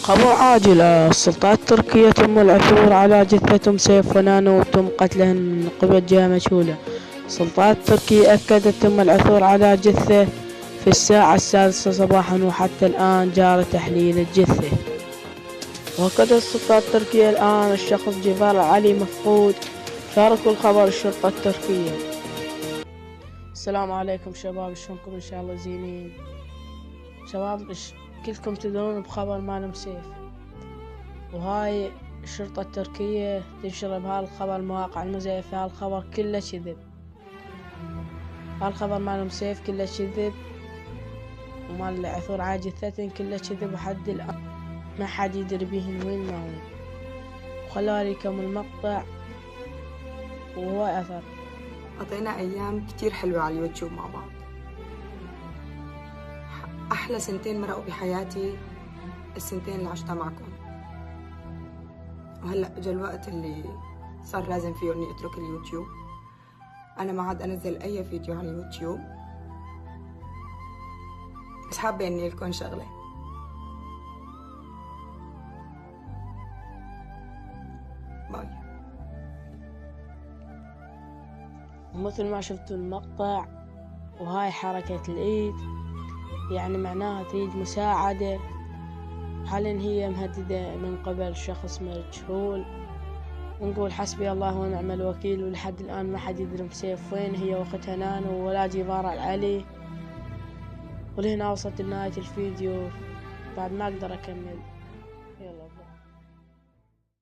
خبر عاجل. السلطات التركية تم العثور على جثة سيف فنان وتم قتله من قبل جهة مجهولة. السلطات التركية أكدت تم العثور على جثة في الساعة 6 صباحا، وحتى الآن جاري تحليل الجثة. وأكدت السلطات التركية الآن الشخص جفار العلي مفقود. شاركوا الخبر الشرطة التركية. السلام عليكم شباب، شلونكم؟ إن شاء الله زينين. شباب كلكم تدرون بخبر مالم سيف، وهاي الشرطة التركية تنشر بهالخبر مواقع المزيفة. هالخبر كله كذب، هالخبر مالم سيف كله كذب، ومال عثور على جثتين كله كذب، وحد الآن ما حد يدري بيهن وين ما وين. وخلوا لكم المقطع وهو أثر. قضينا أيام كتير حلوة على اليوتيوب مع بعض. أحلى سنتين مرقوا بحياتي السنتين اللي عشتها معكم. وهلأ اجى الوقت اللي صار لازم فيه إني أترك اليوتيوب. أنا ما عاد أنزل أي فيديو على اليوتيوب، بس حابة إني لكم شغلة. باي. ومثل ما شفتوا المقطع، وهاي حركة الإيد يعني معناها تريد مساعدة. حاليا هي مهددة من قبل شخص مجهول، ونقول حسبي الله ونعم الوكيل. ولحد الآن ما حد يدري سيف وين، هي واختها نانو ولا جفار العلي. ولهنا وصلت لنهاية الفيديو، بعد ما أقدر أكمل.